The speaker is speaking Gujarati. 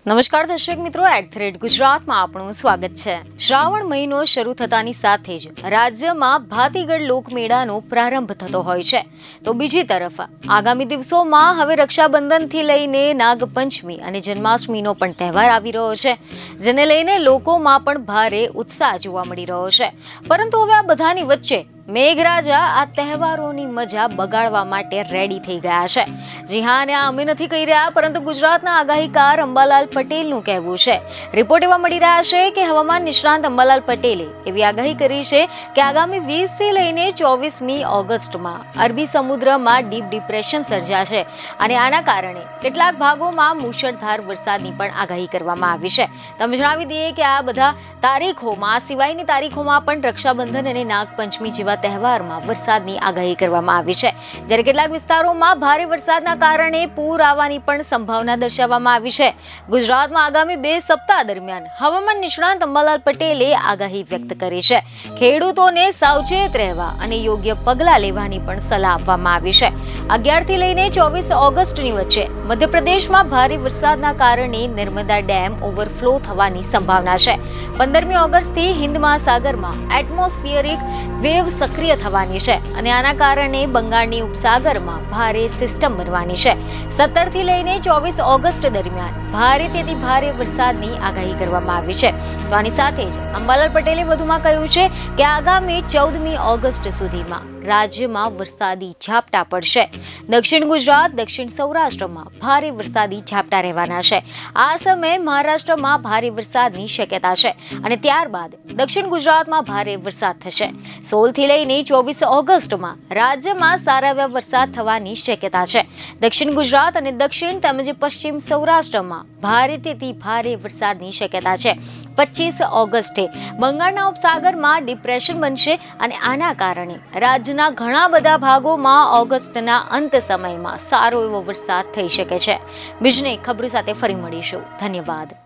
નમસ્કાર દર્શક મિત્રો, @ગુજરાતમાં આપણું સ્વાગત છે। શ્રાવણ મહિનો શરૂ થતાની સાથે જ રાજ્યમાં ભાતીગળ લોકમેળાનો પ્રારંભ થતો હોય છે, તો બીજી તરફ આગામી દિવસોમાં હવે રક્ષાબંધનથી લઈને નાગપંચમી અને જન્માષ્ટમીનો પણ તહેવાર આવી રહ્યો છે, જેને લઈને લોકોમાં પણ ભારે ઉત્સાહ જોવા મળી રહ્યો છે। પરંતુ હવે આ બધાની વચ્ચે મેઘરાજા આ તહેવારોની મજા બગાડવા માટે રેડી થઈ ગયા છે। જી હા, અને આ અમે નથી કહી રહ્યા, પરંતુ ગુજરાતના આગાહીકાર અંબાલાલ પટેલનું કહેવું છે। રિપોર્ટ એવા મળી રહ્યા છે કે હવામાન નિષ્ણાંત અંબાલાલ પટેલે એવી આગાહી કરી છે કે આગામી 20 થી લઈને 24મી ઓગસ્ટમાં અરબી સમુદ્રમાં ડીપ ડિપ્રેશન સર્જાશે અને આના કારણે કેટલાક ભાગોમાં મુશળધાર વરસાદની પણ આગાહી કરવામાં આવી છે। તમે જણાવી દઈએ કે આ બધા તારીખોમાં, આ સિવાયની તારીખોમાં પણ રક્ષાબંધન અને નાગપંચમી જેવા તહેવારમાં વરસાદની આગાહી કરવામાં આવી છે, જ્યારે કેટલાક વિસ્તારોમાં ભારે વરસાદના કારણે પૂર આવવાની પણ સંભાવના દર્શાવવામાં આવી છે। ગુજરાતમાં આગામી 2 સપ્તાહ દરમિયાન હવામાન નિષ્ણાંત અંબાલાલ પટેલે આગાહી વ્યક્ત કરી છે। ખેડૂતોને સાવચેત રહેવા અને યોગ્ય પગલાં લેવાની પણ સલાહ આપવામાં આવી છે। 11 થી લઈને 24 ઓગસ્ટની વચ્ચે મધ્યપ્રદેશમાં ભારે વરસાદના કારણે નર્મદા ડેમ ઓવરફ્લો થવાની સંભાવના છે। 15મી ઓગસ્ટથી હિન્દ મહાસાગરમાં એટમોસ્ફિયરિક વેવ સક્રિય થવાની છે અને આના કારણે બંગાળની ઉપસાગરમાં ભારે સિસ્ટમ બનવાની છે। 17 થી લઈને 24 ઓગસ્ટ દરમિયાન ભારેથી ભારે વરસાદની આગાહી કરવામાં આવી છે। તો આની સાથે જ અંબાલાલ પટેલે વધુમાં કહ્યું છે કે આગામી 14મી ઓગસ્ટ સુધીમાં રાજ્યમાં વરસાદી ઝાપટા પડશે। દક્ષિણ ગુજરાત, દક્ષિણ સૌરાષ્ટ્રમાં ભારે વરસાદી ઝાપટા રહેવાના છે। આ સમયે મહારાષ્ટ્રમાં ભારે વરસાદની શક્યતા છે અને ત્યારબાદ દક્ષિણ ગુજરાતમાં ભારે વરસાદ થશે। 16 થી લઈને 24 ઓગસ્ટમાં રાજ્યમાં સારા એવા વરસાદ થવાની શક્યતા છે। દક્ષિણ ગુજરાત અને દક્ષિણ તેમજ પશ્ચિમ સૌરાષ્ટ્રમાં ભારેથી ભારે વરસાદની શક્યતા છે। 25 ઓગસ્ટે બંગાળના ઉપસાગરમાં ડિપ્રેશન બનશે અને આના કારણે રાજ્યના ઘણા બધા ભાગોમાં ઓગસ્ટના અંત સમયમાં સારો એવો વરસાદ થઈ શકે છે। બીજને ખબરો સાથે ફરી મળીશું। ધન્યવાદ।